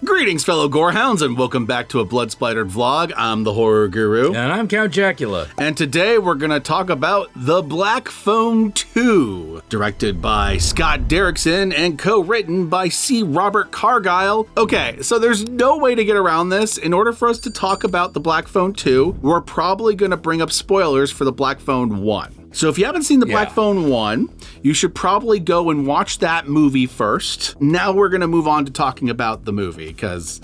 Greetings, fellow Gorehounds, and welcome back to a Blood Splattered vlog. I'm the Horror Guru. And I'm Count Jackula. And today we're going to talk about The Black Phone 2, directed by Scott Derrickson and co-written by C. Robert Cargill. Okay, so there's no way to get around this. In order for us to talk about The Black Phone 2, we're probably going to bring up spoilers for The Black Phone 1. So if you haven't seen The Black Phone 1, you should probably go and watch that movie first. Now we're going to move on to talking about the movie, because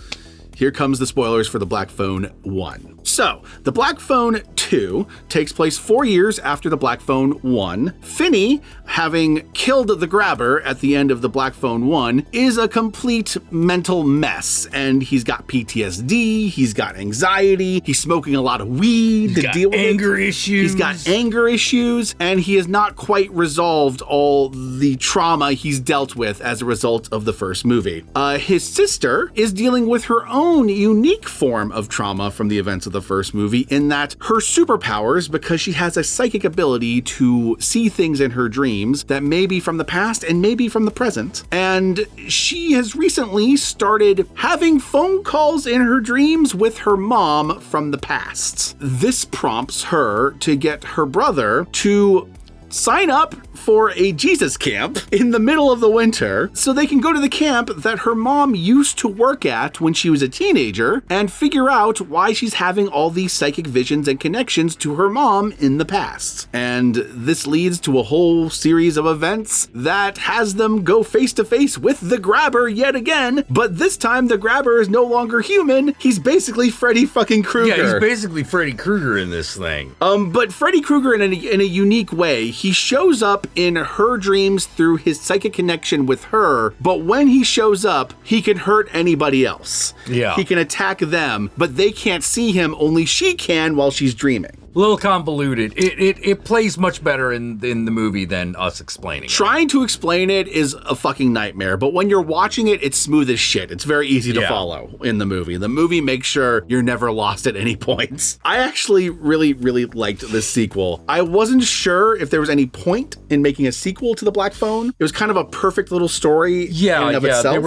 here comes the spoilers for The Black Phone 1. So, The Black Phone 2 takes place 4 years after The Black Phone 1. Finney, having killed the grabber at the end of The Black Phone 1, is a complete mental mess. And he's got PTSD, he's got anxiety, he's smoking a lot of weed to deal with anger issues. He's got anger issues, and he has not quite resolved all the trauma he's dealt with as a result of the first movie. His sister is dealing with her own unique form of trauma from the events of the first movie, in that her superpowers, because she has a psychic ability to see things in her dreams that may be from the past and maybe from the present. And she has recently started having phone calls in her dreams with her mom from the past. This prompts her to get her brother to sign up for a Jesus camp in the middle of the winter so they can go to the camp that her mom used to work at when she was a teenager and figure out why she's having all these psychic visions and connections to her mom in the past. And this leads to a whole series of events that has them go face to face with the grabber yet again, but this time the grabber is no longer human. He's basically Freddy fucking Krueger. Yeah, he's basically Freddy Krueger in this thing. But Freddy Krueger in a unique way. He shows up in her dreams through his psychic connection with her, but when he shows up, he can hurt anybody else. Yeah. He can attack them, but they can't see him, only she can while she's dreaming. A little convoluted. It plays much better in the movie than us explaining it. Trying to explain it is a fucking nightmare, but when you're watching it, it's smooth as shit. It's very easy to follow in the movie. The movie makes sure you're never lost at any points. I actually really liked this sequel. I wasn't sure if there was any point in making a sequel to The Black Phone. It was kind of a perfect little story in and of itself. They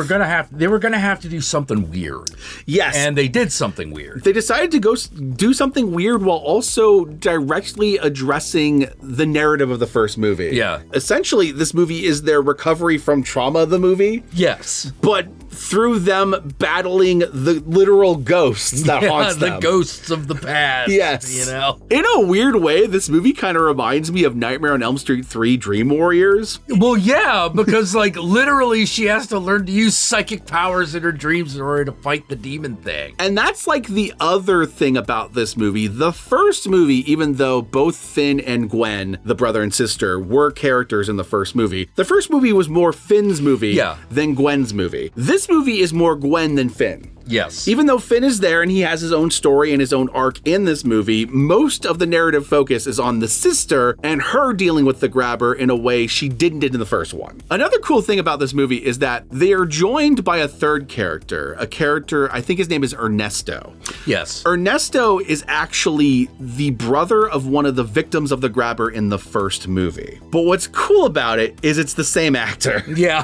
were gonna have to do something weird. Yes. And they did something weird. They decided to go do something weird while also directly addressing the narrative of the first movie. Yeah. Essentially, this movie is their recovery from trauma of the movie. Yes. But through them battling the literal ghosts that haunts them. The ghosts of the past. Yes. You know? In a weird way, this movie kind of reminds me of Nightmare on Elm Street 3 Dream Warriors. Well, yeah, because literally she has to learn to use psychic powers in her dreams in order to fight the demon thing. And that's the other thing about this movie. The first movie, even though both Finn and Gwen, the brother and sister, were characters in the first movie, the first movie was more Finn's movie than Gwen's movie. This movie is more Gwen than Finn. Yes. Even though Finn is there and he has his own story and his own arc in this movie, most of the narrative focus is on the sister and her dealing with the grabber in a way she didn't in the first one. Another cool thing about this movie is that they are joined by a third character, I think his name is Ernesto. Yes. Ernesto is actually the brother of one of the victims of the grabber in the first movie. But what's cool about it is it's the same actor. Yeah.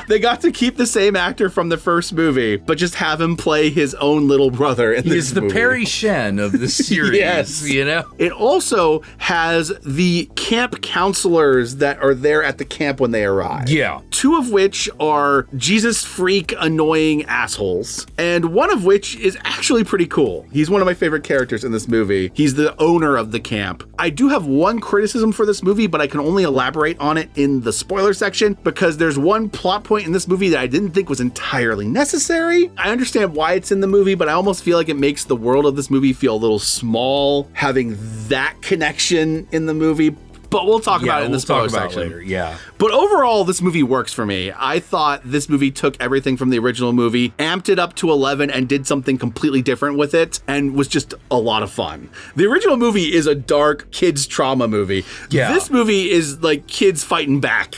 They got to keep the same actor from the first movie, but just have him play his own little brother in this movie. He's the Perry Shen of the series. Yes. You know? It also has the camp counselors that are there at the camp when they arrive. Yeah. Two of which are Jesus freak annoying assholes, and one of which is actually pretty cool. He's one of my favorite characters in this movie. He's the owner of the camp. I do have one criticism for this movie, but I can only elaborate on it in the spoiler section, because there's one plot point in this movie that I didn't think was entirely necessary. I understand why it's in the movie, but I almost feel like it makes the world of this movie feel a little small, having that connection in the movie. But we'll talk about it in the spoiler section later. Yeah. But overall, this movie works for me. I thought this movie took everything from the original movie, amped it up to 11, and did something completely different with it, and was just a lot of fun. The original movie is a dark kids trauma movie. Yeah. This movie is like kids fighting back.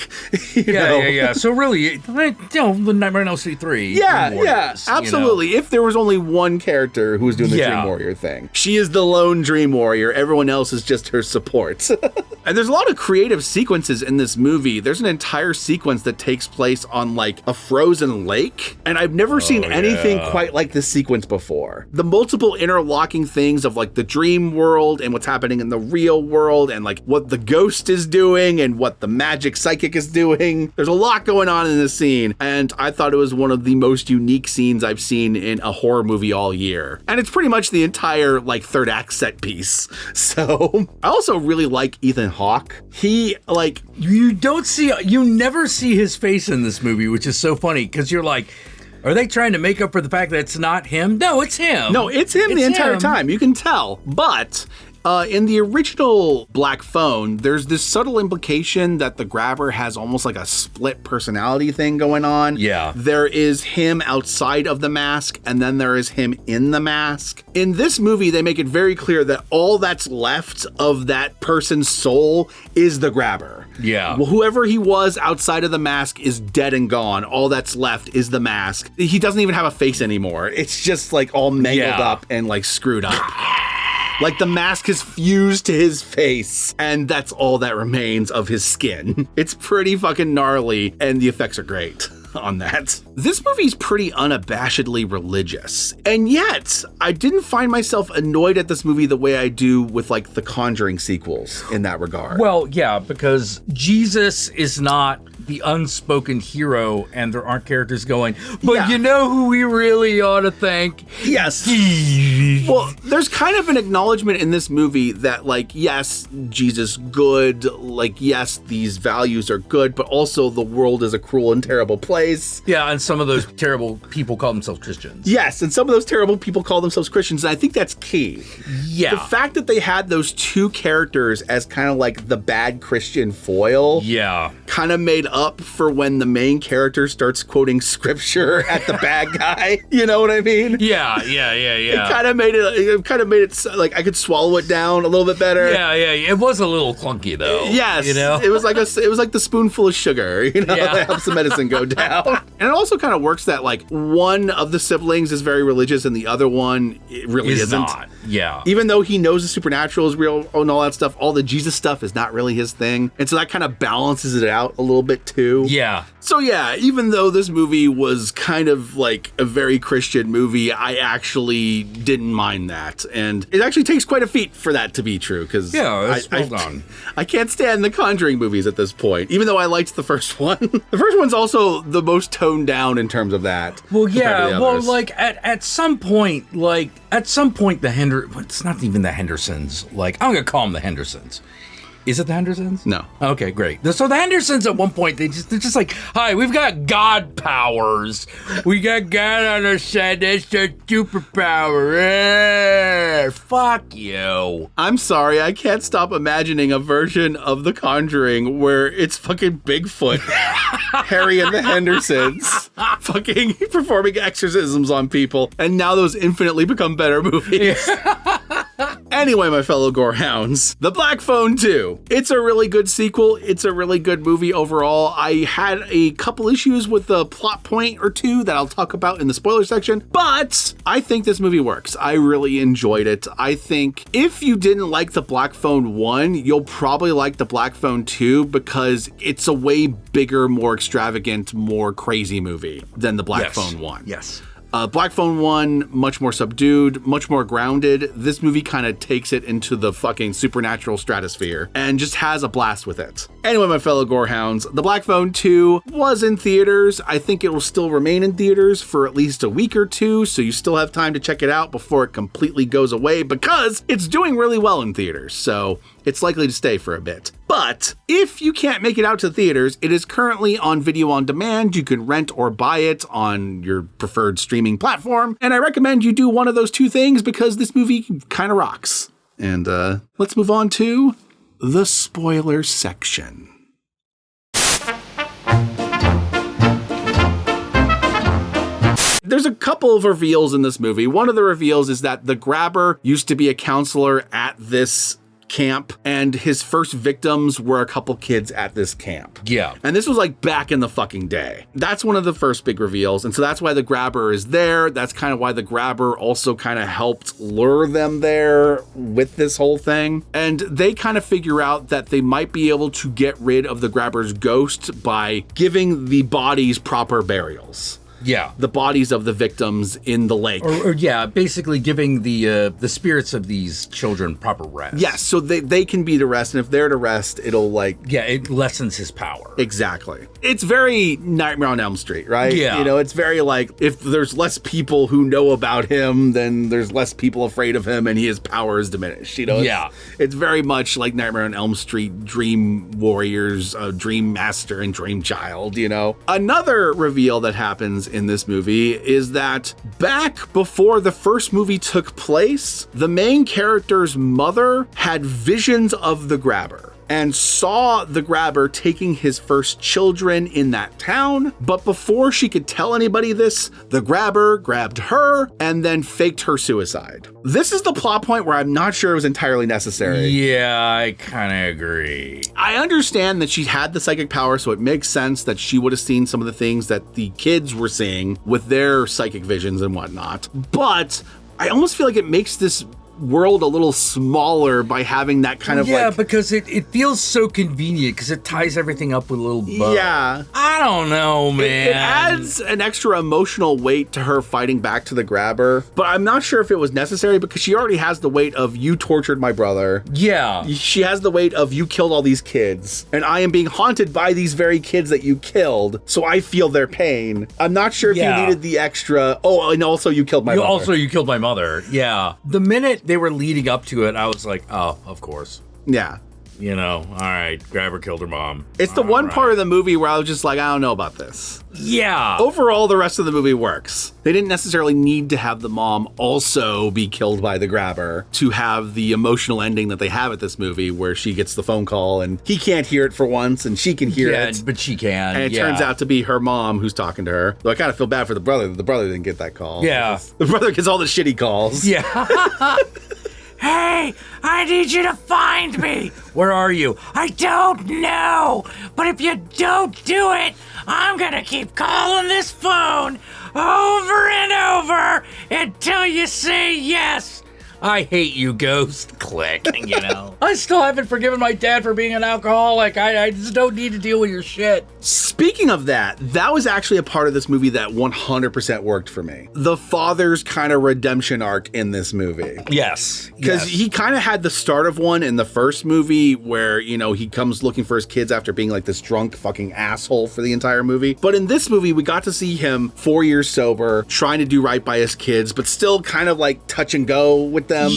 you know? Yeah. So really, the Nightmare on Elm Street 3. Yeah, absolutely. You know? If there was only one character who was doing the Dream Warrior thing. She is the lone Dream Warrior. Everyone else is just her support. And there's there's a lot of creative sequences in this movie. There's an entire sequence that takes place on like a frozen lake, and I've never seen anything quite like this sequence before. The multiple interlocking things of like the dream world and what's happening in the real world, and like what the ghost is doing and what the magic psychic is doing. There's a lot going on in this scene, and I thought it was one of the most unique scenes I've seen in a horror movie all year. And it's pretty much the entire like third act set piece. So I also really like Ethan Hawke. He like you never see his face in this movie, which is so funny because you're like, are they trying to make up for the fact that it's not him? No, it's him. No, it's him the entire time. You can tell. But in the original Black Phone, there's this subtle implication that the grabber has almost like a split personality thing going on. Yeah. There is him outside of the mask, and then there is him in the mask. In this movie, they make it very clear that all that's left of that person's soul is the grabber. Yeah. Well, whoever he was outside of the mask is dead and gone. All that's left is the mask. He doesn't even have a face anymore. It's just like all mangled up and like screwed up. Like the mask is fused to his face, and that's all that remains of his skin. It's pretty fucking gnarly, and the effects are great on that. This movie's pretty unabashedly religious, and yet I didn't find myself annoyed at this movie the way I do with like the Conjuring sequels in that regard. Well, yeah, because Jesus is not the unspoken hero, and there aren't characters going, but you know who we really ought to thank? Yes. Well, there's kind of an acknowledgement in this movie that, like, yes, Jesus good, like, yes, these values are good, but also the world is a cruel and terrible place. Yeah, and some of those terrible people call themselves Christians. Yes, and some of those terrible people call themselves Christians, and I think that's key. Yeah. The fact that they had those two characters as kind of like the bad Christian foil kind of made up for when the main character starts quoting scripture at the bad guy. You know what I mean? Yeah. It kind of made it like I could swallow it down a little bit better. Yeah. It was a little clunky though. Yes. You know? It was like the spoonful of sugar, you know, that helps the medicine go down. And it also kind of works that like one of the siblings is very religious and the other one really isn't. Not. Yeah. Even though he knows the supernatural is real and all that stuff, all the Jesus stuff is not really his thing. And so that kind of balances it out a little bit too. Yeah. So yeah, even though this movie was kind of like a very Christian movie, I actually didn't mind that. And it actually takes quite a feat for that to be true, because I can't stand the Conjuring movies at this point, even though I liked the first one. The first one's also the most toned down in terms of that. Well, yeah, well, like at some point, it's not even the Hendersons. Like, I'm going to call them the Hendersons. Is it the Hendersons? No. Okay, great. So the Hendersons at one point, they're just like, hi, we've got God powers. We got God on our side. That's our superpower. Fuck you. I'm sorry. I can't stop imagining a version of The Conjuring where it's fucking Bigfoot, Harry and the Hendersons, fucking performing exorcisms on people. And now those infinitely become better movies. Anyway, my fellow gorehounds, The Black Phone 2. It's a really good sequel. It's a really good movie overall. I had a couple issues with the plot point or two that I'll talk about in the spoiler section, but I think this movie works. I really enjoyed it. I think if you didn't like The Black Phone 1, you'll probably like The Black Phone 2 because it's a way bigger, more extravagant, more crazy movie than The Black Phone 1. Yes. Black Phone 1, much more subdued, much more grounded. This movie kind of takes it into the fucking supernatural stratosphere and just has a blast with it. Anyway, my fellow gorehounds, The Black Phone 2 was in theaters. I think it will still remain in theaters for at least a week or two, so you still have time to check it out before it completely goes away because it's doing really well in theaters, so it's likely to stay for a bit. But if you can't make it out to theaters, it is currently on video on demand. You can rent or buy it on your preferred streaming platform. And I recommend you do one of those two things because this movie kind of rocks. And let's move on to the spoiler section. There's a couple of reveals in this movie. One of the reveals is that the grabber used to be a counselor at this camp, and his first victims were a couple kids at this camp. Yeah. And this was like back in the fucking day. That's one of the first big reveals. And so that's why the grabber is there. That's kind of why the grabber also kind of helped lure them there with this whole thing. And they kind of figure out that they might be able to get rid of the grabber's ghost by giving the bodies proper burials. Yeah. The bodies of the victims in the lake. Or basically giving the spirits of these children proper rest. Yes, so they can be to rest, and if they're to rest, it'll like... Yeah, it lessens his power. Exactly. It's very Nightmare on Elm Street, right? Yeah. You know, it's very like, if there's less people who know about him, then there's less people afraid of him, and his power is diminished, you know? It's very much like Nightmare on Elm Street, Dream Warriors, Dream Master, and Dream Child, you know? Another reveal that happens in this movie is that back before the first movie took place, the main character's mother had visions of the grabber and saw the grabber taking his first children in that town. But before she could tell anybody this, the grabber grabbed her and then faked her suicide. This is the plot point where I'm not sure it was entirely necessary. Yeah, I kind of agree. I understand that she had the psychic power, so it makes sense that she would have seen some of the things that the kids were seeing with their psychic visions and whatnot. But I almost feel like it makes this world a little smaller by having that kind of because it feels so convenient because it ties everything up with a little bow. Yeah. I don't know, man. It adds an extra emotional weight to her fighting back to the grabber, but I'm not sure if it was necessary because she already has the weight of you tortured my brother. Yeah. She has the weight of you killed all these kids, and I am being haunted by these very kids that you killed, so I feel their pain. I'm not sure if you needed the extra, and also you killed my mother. Also, you killed my mother. Yeah. The minute they were leading up to it, I was like, oh, of course. Yeah. You know, all right, grabber killed her mom. It's the one part of the movie where I was just like, I don't know about this. Yeah. Overall, the rest of the movie works. They didn't necessarily need to have the mom also be killed by the grabber to have the emotional ending that they have at this movie where she gets the phone call and he can't hear it for once and she can hear it. But she can. And it turns out to be her mom who's talking to her. Though I kind of feel bad for the brother. The brother didn't get that call. Yeah. The brother gets all the shitty calls. Yeah. Hey, I need you to find me. Where are you? I don't know. But if you don't do it, I'm going to keep calling this phone over and over until you say yes. I hate you, ghost. Click, you know. I still haven't forgiven my dad for being an alcoholic. I just don't need to deal with your shit. Speaking of that was actually a part of this movie that 100% worked for me. The father's kind of redemption arc in this movie. Yes. Because he kind of had the start of one in the first movie where, you know, he comes looking for his kids after being like this drunk fucking asshole for the entire movie. But in this movie, we got to see him 4 years sober, trying to do right by his kids, but still kind of like touch and go with them.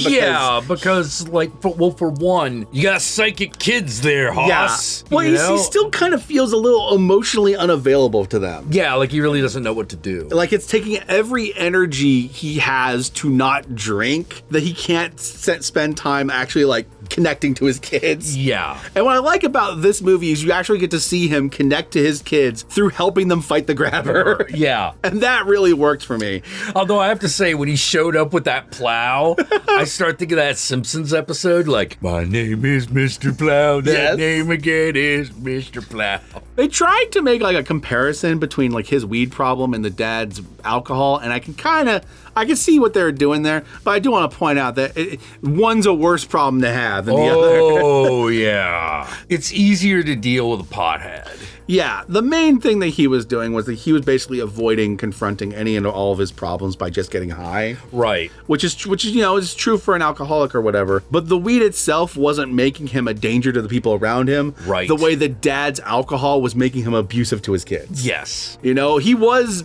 Because like, for one, you got psychic kids there, Hoss. Yeah. Well, he still kind of feels a little emotionally unavailable to them. Yeah, like he really doesn't know what to do. Like it's taking every energy he has to not drink that he can't spend time actually like connecting to his kids. Yeah. And what I like about this movie is you actually get to see him connect to his kids through helping them fight the grabber. Yeah. And that really worked for me. Although I have to say, when he showed up with that plow, I start thinking of that Simpsons episode, like, my name is Mr. Plow, that name again is Mr. Plow. They tried to make like a comparison between like his weed problem and the dad's alcohol, and I can see what they're doing there, but I do want to point out that one's a worse problem to have than the other. Oh, yeah. It's easier to deal with a pothead. Yeah, the main thing that he was doing was that he was basically avoiding confronting any and all of his problems by just getting high. Right. Which is you know, is true for an alcoholic or whatever. But the weed itself wasn't making him a danger to the people around him. Right. The way that dad's alcohol was making him abusive to his kids. Yes. You know, he was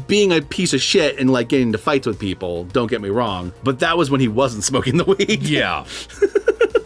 being a piece of shit and like getting into fights with people, don't get me wrong, but that was when he wasn't smoking the weed. Yeah.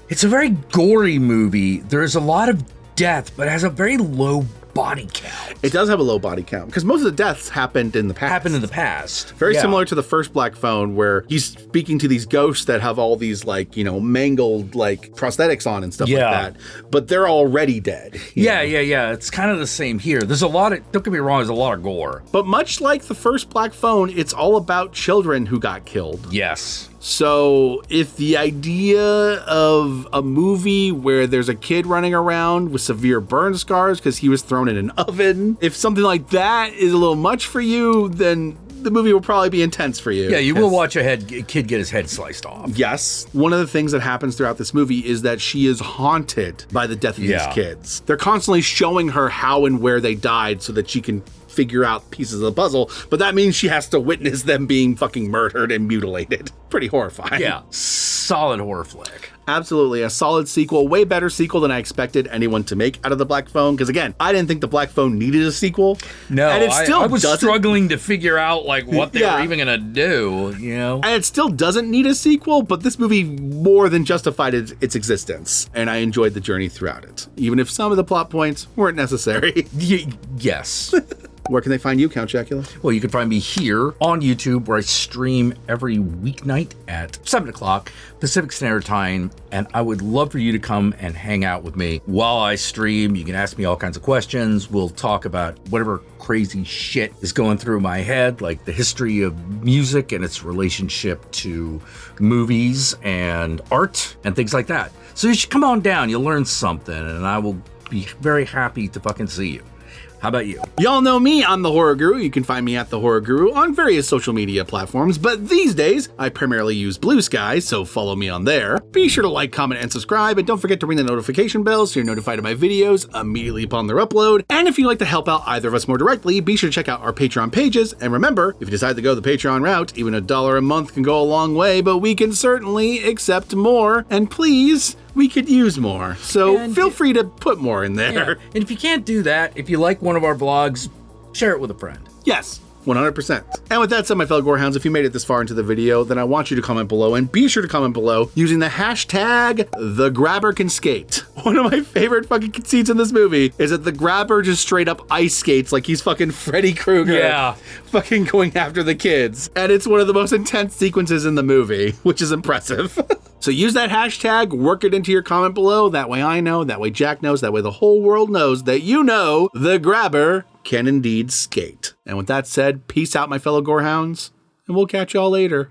It's a very gory movie. There's a lot of death, but it has a very low body count. It does have a low body count because most of the deaths happened in the past. Very similar to the first Black Phone, where he's speaking to these ghosts that have all these like, you know, mangled like prosthetics on and stuff like that, but they're already dead. Yeah. It's kind of the same here. There's a lot of, don't get me wrong, there's a lot of gore. But much like the first Black Phone, it's all about children who got killed. Yes. So if the idea of a movie where there's a kid running around with severe burn scars because he was thrown in an oven, if something like that is a little much for you, then the movie will probably be intense for you. Yeah, you will watch a kid get his head sliced off. Yes. One of the things that happens throughout this movie is that she is haunted by the death of these kids. They're constantly showing her how and where they died so that she can figure out pieces of the puzzle, but that means she has to witness them being fucking murdered and mutilated. Pretty horrifying. Yeah, solid horror flick. Absolutely. A solid sequel, way better sequel than I expected anyone to make out of The Black Phone. Because again, I didn't think The Black Phone needed a sequel. No, and it still I was struggling to figure out like what they were even going to do, you know? And it still doesn't need a sequel, but this movie more than justified its existence. And I enjoyed the journey throughout it, even if some of the plot points weren't necessary. Yes. Where can they find you, Count Jackula? Well, you can find me here on YouTube, where I stream every weeknight at 7 o'clock Pacific Standard Time. And I would love for you to come and hang out with me while I stream. You can ask me all kinds of questions. We'll talk about whatever crazy shit is going through my head, like the history of music and its relationship to movies and art and things like that. So you should come on down. You'll learn something, and I will be very happy to fucking see you. How about you? Y'all know me, I'm the Horror Guru. You can find me at the Horror Guru on various social media platforms, but these days, I primarily use Blue Sky, so follow me on there. Be sure to like, comment, and subscribe, and don't forget to ring the notification bell so you're notified of my videos immediately upon their upload. And if you'd like to help out either of us more directly, be sure to check out our Patreon pages. And remember, if you decide to go the Patreon route, even $1 a month can go a long way, but we can certainly accept more. And please, we could use more. So feel free to put more in there. Yeah. And if you can't do that, if you like one of our vlogs, share it with a friend. Yes. 100%. And with that said, my fellow Gorehounds, if you made it this far into the video, then I want you to comment below, and be sure to comment below using the hashtag #TheGrabber-Can-Skate. One of my favorite fucking conceits in this movie is that the grabber just straight up ice skates like he's fucking Freddy Krueger. Yeah. Fucking going after the kids. And it's one of the most intense sequences in the movie, which is impressive. So use that hashtag, work it into your comment below. That way I know, that way Jack knows, that way the whole world knows that you know the grabber can indeed skate. And with that said, peace out, my fellow Gorehounds, and we'll catch y'all later.